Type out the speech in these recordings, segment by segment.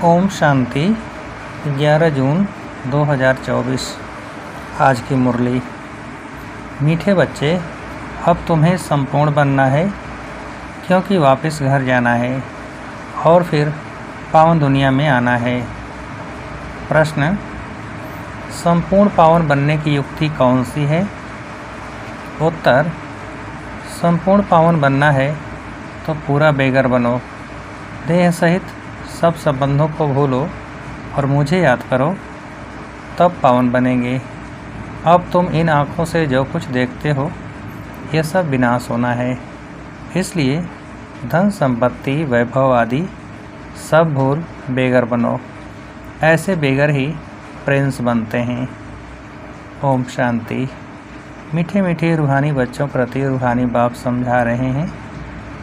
ओम शांति। 11 जून 2024। आज की मुरली। मीठे बच्चे, अब तुम्हें संपूर्ण बनना है, क्योंकि वापस घर जाना है और फिर पावन दुनिया में आना है। प्रश्न: संपूर्ण पावन बनने की युक्ति कौन सी है? उत्तर: संपूर्ण पावन बनना है तो पूरा बेघर बनो, देह सहित सब संबंधों को भूलो और मुझे याद करो, तब पावन बनेंगे। अब तुम इन आँखों से जो कुछ देखते हो, यह सब विनाश होना है। इसलिए धन संपत्ति वैभव आदि सब भूल बेघर बनो। ऐसे बेघर ही प्रिंस बनते हैं। ओम शांति। मीठे मीठे रूहानी बच्चों प्रति रूहानी बाप समझा रहे हैं।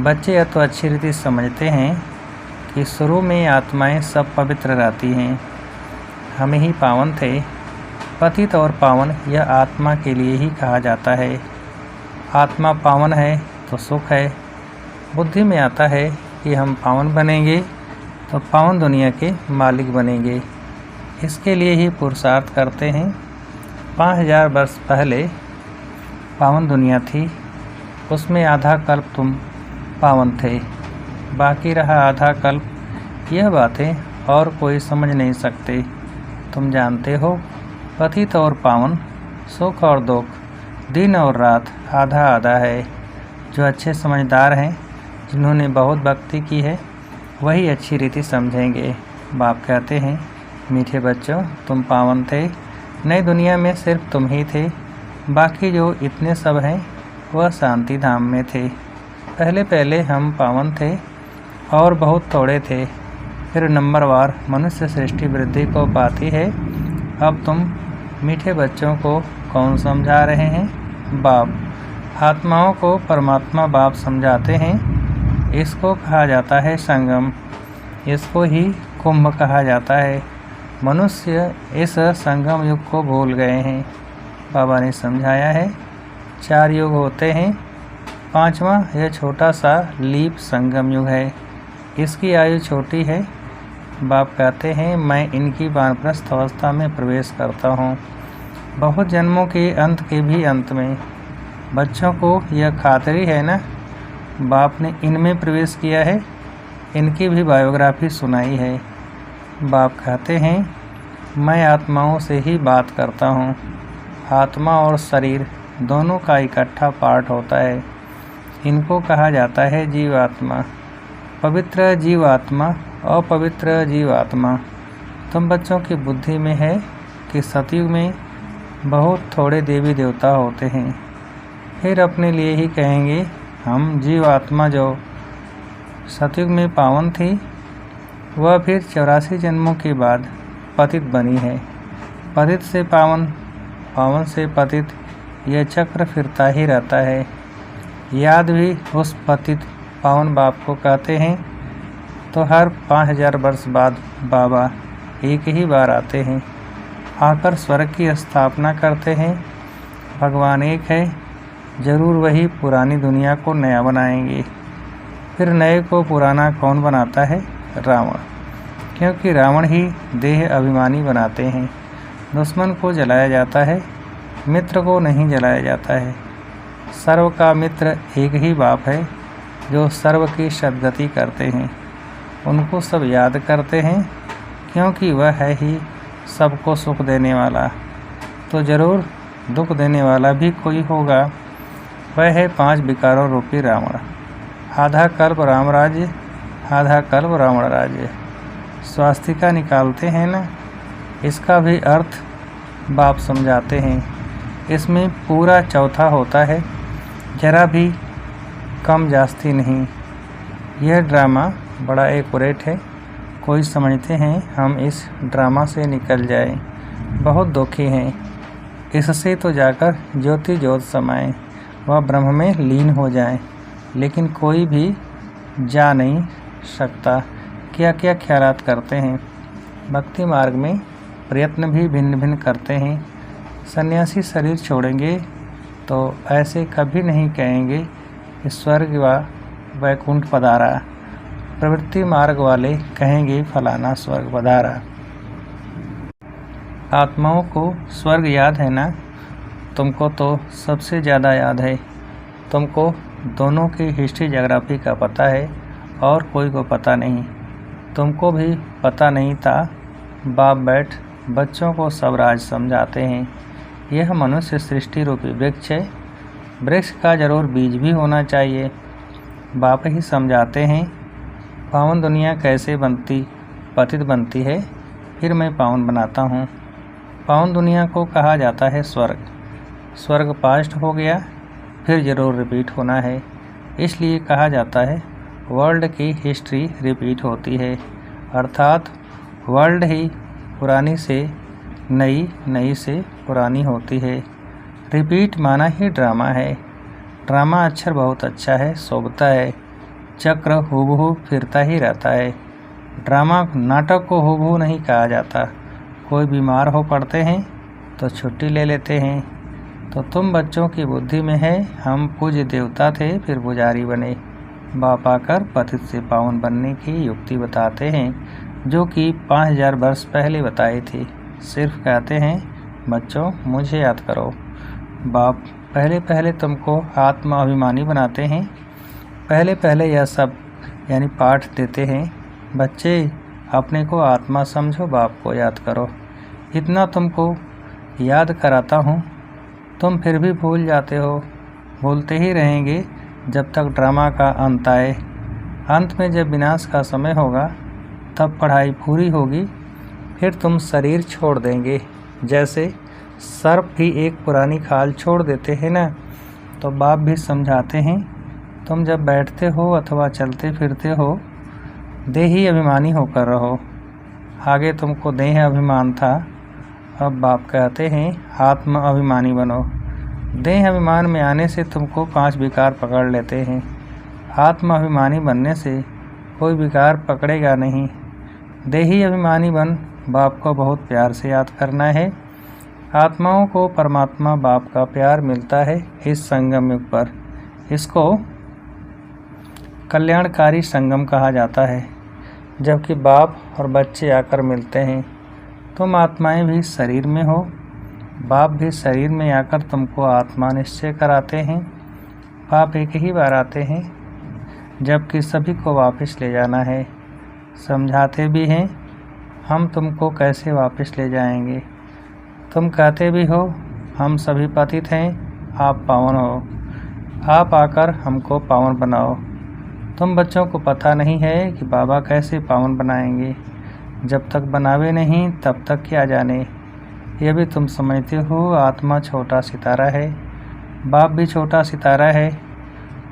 बच्चे या तो अच्छी रीति समझते हैं कि शुरू में आत्माएं सब पवित्र रहती हैं, हमें ही पावन थे। पतित और पावन यह आत्मा के लिए ही कहा जाता है। आत्मा पावन है तो सुख है। बुद्धि में आता है कि हम पावन बनेंगे तो पावन दुनिया के मालिक बनेंगे। इसके लिए ही पुरुषार्थ करते हैं। 5000 वर्ष पहले पावन दुनिया थी, उसमें आधा कल्प तुम पावन थे, बाकी रहा आधा कल्प। यह बातें और कोई समझ नहीं सकते। तुम जानते हो, पतित और पावन, सुख और दुख, दिन और रात आधा आधा है। जो अच्छे समझदार हैं, जिन्होंने बहुत भक्ति की है, वही अच्छी रीति समझेंगे। बाप कहते हैं, मीठे बच्चों, तुम पावन थे। नई दुनिया में सिर्फ तुम ही थे, बाकी जो इतने सब हैं वह शांति धाम में थे। पहले पहले हम पावन थे और बहुत थोड़े थे, फिर नंबरवार मनुष्य सृष्टि वृद्धि को पाती है। अब तुम मीठे बच्चों को कौन समझा रहे हैं? बाप। आत्माओं को परमात्मा बाप समझाते हैं। इसको कहा जाता है संगम, इसको ही कुंभ कहा जाता है। मनुष्य इस संगम युग को भूल गए हैं। बाबा ने समझाया है, 4 युग होते हैं, 5वां यह छोटा सा लीप संगम युग है। इसकी आयु छोटी है। बाप कहते हैं, मैं इनकी वानप्रस्थ अवस्था में प्रवेश करता हूँ, बहुत जन्मों के अंत के भी अंत में। बच्चों को यह खातरी है ना, बाप ने इनमें प्रवेश किया है। इनकी भी बायोग्राफी सुनाई है। बाप कहते हैं, मैं आत्माओं से ही बात करता हूँ। आत्मा और शरीर दोनों का इकट्ठा पार्ट होता है। इनको कहा जाता है जीवात्मा। पवित्र जीवात्मा, अपवित्र जीवात्मा। तुम बच्चों की बुद्धि में है कि सतयुग में बहुत थोड़े देवी देवता होते हैं। फिर अपने लिए ही कहेंगे, हम जीवात्मा जो सतयुग में पावन थी, वह फिर 84 जन्मों के बाद पतित बनी है। पतित से पावन, पावन से पतित, यह चक्र फिरता ही रहता है। याद भी उस पतित पावन बाप को कहते हैं। तो हर 5000 वर्ष बाद बाबा एक ही बार आते हैं, आकर स्वर्ग की स्थापना करते हैं। भगवान एक है, जरूर वही पुरानी दुनिया को नया बनाएंगे। फिर नए को पुराना कौन बनाता है? रावण। क्योंकि रावण ही देह अभिमानी बनाते हैं। दुश्मन को जलाया जाता है, मित्र को नहीं जलाया जाता है। सर्व का मित्र एक ही बाप है, जो सर्व की सद्गति करते हैं। उनको सब याद करते हैं, क्योंकि वह है ही सबको सुख देने वाला। तो ज़रूर दुख देने वाला भी कोई होगा। वह है 5 विकारों रूपी रावण। आधा कल्प राम राज्य, आधा कल्प रावण राज्य। स्वास्तिका निकालते हैं ना, इसका भी अर्थ बाप समझाते हैं। इसमें पूरा चौथा होता है, जरा भी कम जास्ती नहीं। यह ड्रामा बड़ा एक्यूरेट है। कोई समझते हैं हम इस ड्रामा से निकल जाएं, बहुत दुखी हैं। इससे तो जाकर ज्योति ज्योत समाएं, वह ब्रह्म में लीन हो जाएं। लेकिन कोई भी जा नहीं सकता। क्या क्या ख्यालात करते हैं। भक्ति मार्ग में प्रयत्न भी भिन्न भिन्न करते हैं। सन्यासी शरीर छोड़ेंगे तो ऐसे कभी नहीं कहेंगे कि स्वर्ग व वैकुंठ पधारा। प्रवृत्ति मार्ग वाले कहेंगे फलाना स्वर्ग पधारा। आत्माओं को स्वर्ग याद है ना? तुमको तो सबसे ज़्यादा याद है। तुमको दोनों की हिस्ट्री ज्योग्राफी का पता है और कोई को पता नहीं। तुमको भी पता नहीं था। बाप बैठ बच्चों को सब राज समझाते हैं। यह मनुष्य सृष्टि रूपी वृक्ष है। वृक्ष का जरूर बीज भी होना चाहिए। बाप ही समझाते हैं पावन दुनिया कैसे बनती पतित बनती है, फिर मैं पावन बनाता हूँ। पावन दुनिया को कहा जाता है स्वर्ग। स्वर्ग पास्ट हो गया, फिर ज़रूर रिपीट होना है, इसलिए कहा जाता है वर्ल्ड की हिस्ट्री रिपीट होती है। अर्थात वर्ल्ड ही पुरानी से नई, नई से पुरानी होती है। रिपीट माना ही ड्रामा है। ड्रामा अक्षर बहुत अच्छा है, शोभता है। चक्र हूबहू फिरता ही रहता है। ड्रामा नाटक को हूबहू नहीं कहा जाता। कोई बीमार हो पड़ते हैं तो छुट्टी ले लेते हैं। तो तुम बच्चों की बुद्धि में है हम पूज्य देवता थे फिर पुजारी बने। बाप आकर पतित से पावन बनने की युक्ति बताते हैं, जो कि 5000 वर्ष पहले बताई थी। सिर्फ कहते हैं बच्चों मुझे याद करो। बाप पहले पहले तुमको आत्मा अभिमानी बनाते हैं। पहले पहले यह सब यानी पाठ देते हैं, बच्चे अपने को आत्मा समझो, बाप को याद करो। इतना तुमको याद कराता हूँ, तुम फिर भी भूल जाते हो। भूलते ही रहेंगे जब तक ड्रामा का अंत आए। अंत में जब विनाश का समय होगा तब पढ़ाई पूरी होगी, फिर तुम शरीर छोड़ देंगे। जैसे सर्प भी एक पुरानी खाल छोड़ देते हैं ना, तो बाप भी समझाते हैं तुम जब बैठते हो अथवा चलते फिरते हो देही अभिमानी होकर रहो। आगे तुमको देह अभिमान था, अब बाप कहते हैं आत्म अभिमानी बनो। देह अभिमान में आने से तुमको 5 विकार पकड़ लेते हैं। आत्म अभिमानी बनने से कोई विकार पकड़ेगा नहीं। देही अभिमानी बन बाप को बहुत प्यार से याद करना है। आत्माओं को परमात्मा बाप का प्यार मिलता है इस संगम युग पर। इसको कल्याणकारी संगम कहा जाता है, जबकि बाप और बच्चे आकर मिलते हैं। तुम आत्माएं भी शरीर में हो, बाप भी शरीर में आकर तुमको आत्मा निश्चय कराते हैं। बाप एक ही बार आते हैं, जबकि सभी को वापस ले जाना है। समझाते भी हैं हम तुमको कैसे वापस ले जाएंगे। तुम कहते भी हो हम सभी पतित हैं, आप पावन हो। आप आकर हमको पावन बनाओ। तुम बच्चों को पता नहीं है कि बाबा कैसे पावन बनाएंगे। जब तक बनावे नहीं तब तक क्या जाने। यह भी तुम समझते हो आत्मा छोटा सितारा है, बाप भी छोटा सितारा है,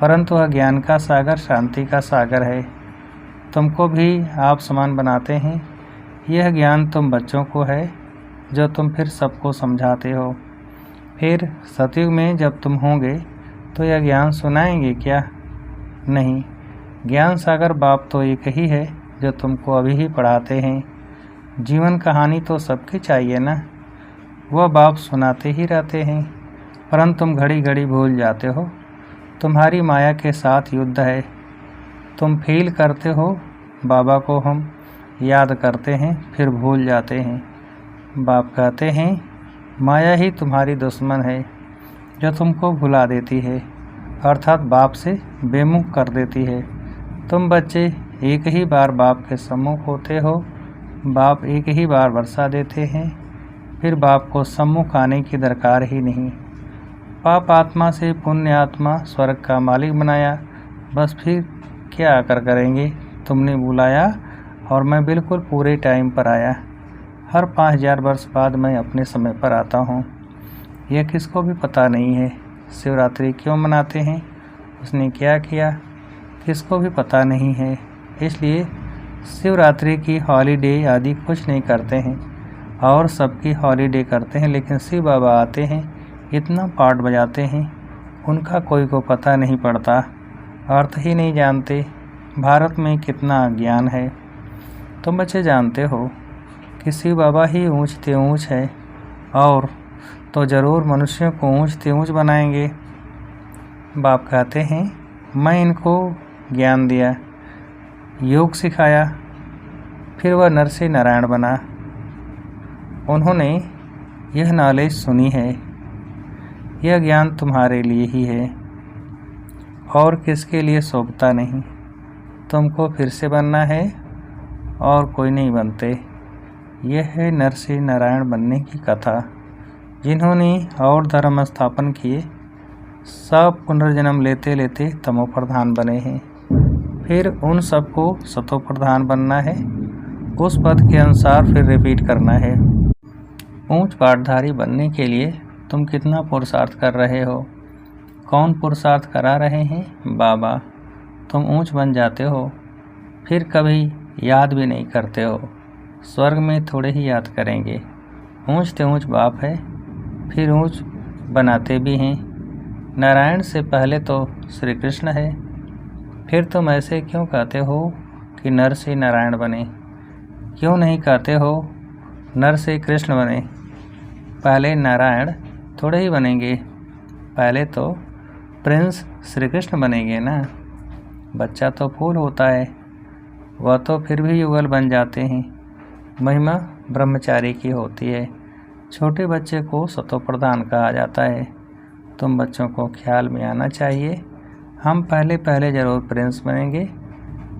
परंतु वह ज्ञान का सागर शांति का सागर है। तुमको भी आप समान बनाते हैं। यह ज्ञान तुम बच्चों को है जो तुम फिर सबको समझाते हो। फिर सतयुग में जब तुम होंगे तो यह ज्ञान सुनाएंगे क्या? नहीं, ज्ञान सागर बाप तो एक ही है जो तुमको अभी ही पढ़ाते हैं। जीवन कहानी तो सबकी चाहिए ना, वह बाप सुनाते ही रहते हैं, परंतु तुम घड़ी घड़ी भूल जाते हो। तुम्हारी माया के साथ युद्ध है। तुम फील करते हो बाबा को हम याद करते हैं फिर भूल जाते हैं। बाप कहते हैं माया ही तुम्हारी दुश्मन है जो तुमको भुला देती है, अर्थात बाप से बेमुख कर देती है। तुम बच्चे एक ही बार बाप के सम्मुख होते हो। बाप एक ही बार वर्षा देते हैं, फिर बाप को सम्मुख आने की दरकार ही नहीं। पाप आत्मा से पुण्य आत्मा स्वर्ग का मालिक बनाया, बस फिर क्या आकर करेंगे। तुमने बुलाया और मैं बिल्कुल पूरे टाइम पर आया। हर 5000 वर्ष बाद मैं अपने समय पर आता हूँ। यह किसको भी पता नहीं है। शिवरात्रि क्यों मनाते हैं, उसने क्या किया, किसको भी पता नहीं है। इसलिए शिवरात्रि की हॉलीडे आदि कुछ नहीं करते हैं और सबकी हॉलीडे करते हैं, लेकिन शिव बाबा आते हैं, इतना पाठ बजाते हैं, उनका कोई को पता नहीं पड़ता, अर्थ ही नहीं जानते। भारत में कितना ज्ञान है। तुम बच्चे जानते हो कि शिव बाबा ही ऊँचते ऊँच है, और तो ज़रूर मनुष्यों को ऊँचते ऊँच बनाएंगे। बाप कहते हैं मैं इनको ज्ञान दिया, योग सिखाया, फिर वह नर से नारायण बना। उन्होंने यह नॉलेज सुनी है, यह ज्ञान तुम्हारे लिए ही है और किसके लिए शोभता नहीं। तुमको फिर से बनना है और कोई नहीं बनते। यह है नर से नारायण बनने की कथा। जिन्होंने और धर्म स्थापन किए, सब पुनर्जन्म लेते लेते तमो प्रधान बने हैं। फिर उन सबको सतो प्रधान बनना है। उस पद के अनुसार फिर रिपीट करना है। ऊंच पाठधारी बनने के लिए तुम कितना पुरुषार्थ कर रहे हो? कौन पुरुषार्थ करा रहे हैं? बाबा। तुम ऊंच बन जाते हो, फिर कभी याद भी नहीं करते हो। स्वर्ग में थोड़े ही याद करेंगे। ऊंच ते ऊंच बाप है, फिर ऊंच बनाते भी हैं। नारायण से पहले तो श्री कृष्ण है। फिर तुम ऐसे क्यों कहते हो कि नर से नारायण बने? क्यों नहीं कहते हो नर से कृष्ण बने? पहले नारायण थोड़े ही बनेंगे, पहले तो प्रिंस श्री कृष्ण बनेंगे ना। बच्चा तो फूल होता है, वह तो फिर भी युगल बन जाते हैं। महिमा ब्रह्मचारी की होती है। छोटे बच्चे को सतो प्रधान कहा जाता है। तुम बच्चों को ख्याल में आना चाहिए, हम पहले पहले ज़रूर प्रिंस बनेंगे।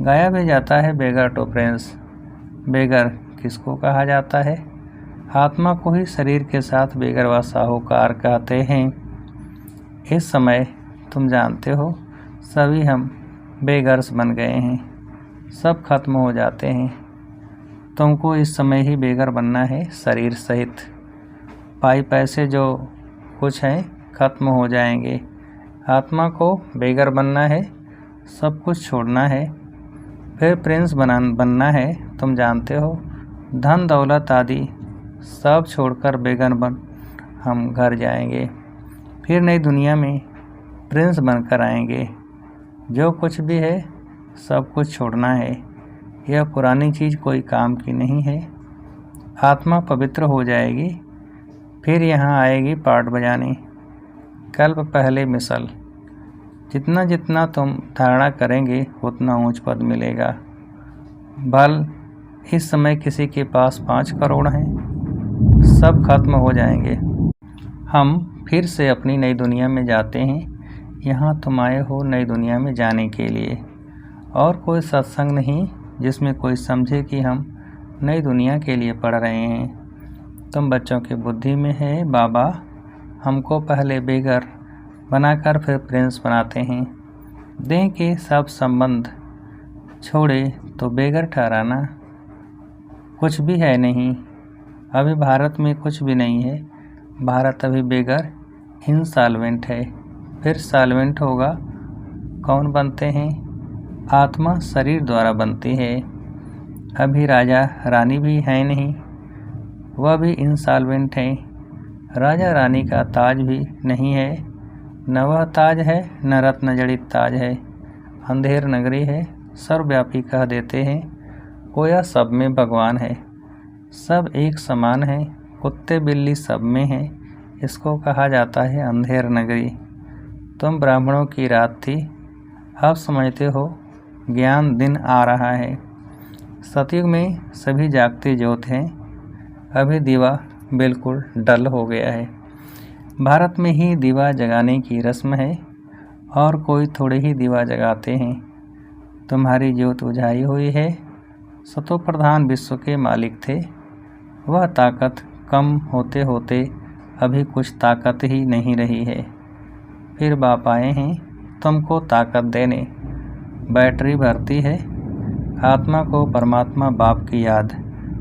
गाया भी जाता है बेगर टू प्रिंस। बेगर किसको कहा जाता है? आत्मा को ही शरीर के साथ बेगर व साहूकार कहते हैं। इस समय तुम जानते हो सभी हम बेगर्स बन गए हैं, सब खत्म हो जाते हैं। तुमको इस समय ही बेगर बनना है, शरीर सहित। पाई पैसे जो कुछ हैं खत्म हो जाएंगे। आत्मा को बेगर बनना है, सब कुछ छोड़ना है, फिर प्रिंस बनना है। तुम जानते हो धन दौलत आदि सब छोड़कर बेगर बन हम घर जाएंगे, फिर नई दुनिया में प्रिंस बनकर आएंगे। जो कुछ भी है सब कुछ छोड़ना है। यह पुरानी चीज़ कोई काम की नहीं है। आत्मा पवित्र हो जाएगी, फिर यहाँ आएगी पाठ बजाने। कल्प पहले मिसल। जितना जितना तुम धारणा करेंगे उतना ऊंच पद मिलेगा। बल इस समय किसी के पास 5 करोड़ हैं, सब खत्म हो जाएंगे। हम फिर से अपनी नई दुनिया में जाते हैं। यहाँ तुम आए हो नई दुनिया में जाने के लिए, और कोई सत्संग नहीं जिसमें कोई समझे कि हम नई दुनिया के लिए पढ़ रहे हैं। तुम बच्चों की बुद्धि में है बाबा, हमको पहले बेगर बनाकर फिर प्रिंस बनाते हैं। देह के सब संबंध छोड़े तो बेगर ठहराना कुछ भी है नहीं। अभी भारत में कुछ भी नहीं है। भारत अभी बेगर इंसॉल्वेंट है, फिर सॉल्वेंट होगा। कौन बनते हैं? आत्मा शरीर द्वारा बनती है। अभी राजा रानी भी है नहीं, वह भी इंसॉल्वेंट है। राजा रानी का ताज भी नहीं है, न वह ताज है न रत्न जड़ित ताज है। अंधेर नगरी है, सर्वव्यापी कह देते हैं। गोया सब में भगवान है, सब एक समान है। कुत्ते बिल्ली सब में है, इसको कहा जाता है अंधेर नगरी। तुम ब्राह्मणों की रात थी, अब समझते हो ज्ञान दिन आ रहा है। सतयुग में सभी जागते ज्योत हैं, अभी दीवा बिल्कुल डल हो गया है। भारत में ही दीवा जगाने की रस्म है, और कोई थोड़े ही दीवा जगाते हैं। तुम्हारी ज्योत बुझाई हुई है। सतो प्रधान विश्व के मालिक थे, वह ताकत कम होते होते अभी कुछ ताकत ही नहीं रही है। फिर बाप आए हैं तुमको ताकत देने। बैटरी भरती है, आत्मा को परमात्मा बाप की याद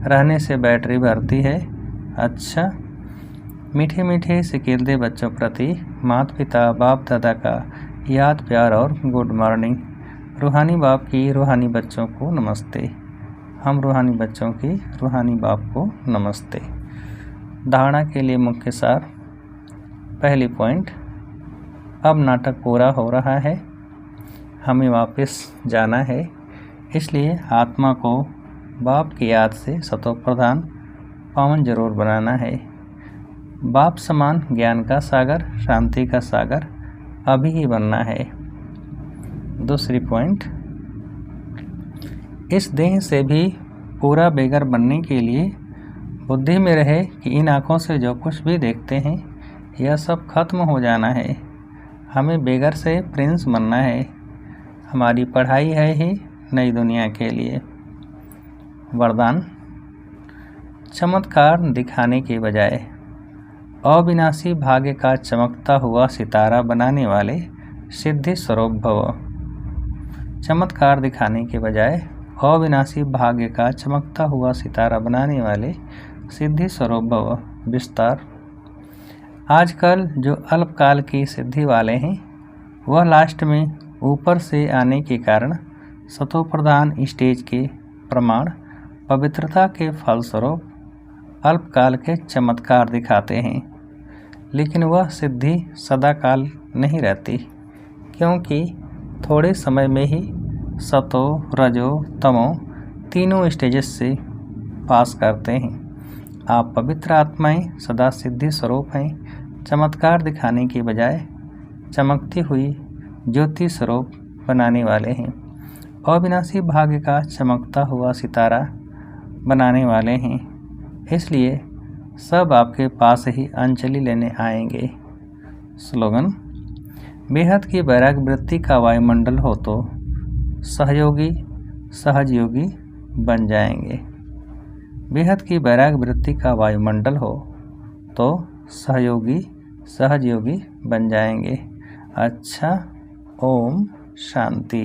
रहने से बैटरी भरती है। अच्छा, मीठे मीठे सिकीलदे बच्चों प्रति माता पिता बाप दादा का याद प्यार और गुड मॉर्निंग। रूहानी बाप की रूहानी बच्चों को नमस्ते। हम रूहानी बच्चों की रूहानी बाप को नमस्ते। धारणा के लिए मुख्य सार। पहली पॉइंट, अब नाटक पूरा हो रहा है, हमें वापस जाना है, इसलिए आत्मा को बाप की याद से सतो प्रधान पावन जरूर बनाना है। बाप समान ज्ञान का सागर, शांति का सागर अभी ही बनना है। दूसरी पॉइंट, इस देह से भी पूरा बेगर बनने के लिए बुद्धि में रहे कि इन आँखों से जो कुछ भी देखते हैं यह सब खत्म हो जाना है। हमें बेगर से प्रिंस बनना है। हमारी पढ़ाई है ही नई दुनिया के लिए। वरदान: चमत्कार दिखाने के बजाय अविनाशी भाग्य का चमकता हुआ सितारा बनाने वाले सिद्धि स्वरूप भव। चमत्कार दिखाने के बजाय अविनाशी भाग्य का चमकता हुआ सितारा बनाने वाले सिद्धि स्वरूप भव। विस्तार: आजकल जो अल्पकाल की सिद्धि वाले हैं वह लास्ट में ऊपर से आने के कारण सतोप्रधान स्टेज के प्रमाण पवित्रता के फलस्वरूप अल्पकाल के चमत्कार दिखाते हैं, लेकिन वह सिद्धि सदाकाल नहीं रहती, क्योंकि थोड़े समय में ही सतो रजो तमो तीनों स्टेजेस से पास करते हैं। आप पवित्र आत्माएं सदा सिद्धि स्वरूप हैं। चमत्कार दिखाने के बजाय चमकती हुई ज्योति स्वरूप बनाने वाले हैं। अविनाशी भाग्य का चमकता हुआ सितारा बनाने वाले हैं। इसलिए सब आपके पास ही अंजलि लेने आएंगे। स्लोगन: बेहद की वैराग्य वृत्ति का वायुमंडल हो तो सहयोगी सहजयोगी बन जाएंगे। बेहद की वैराग्य वृत्ति का वायुमंडल हो तो सहयोगी सहजयोगी बन जाएंगे। अच्छा, ओम शांति।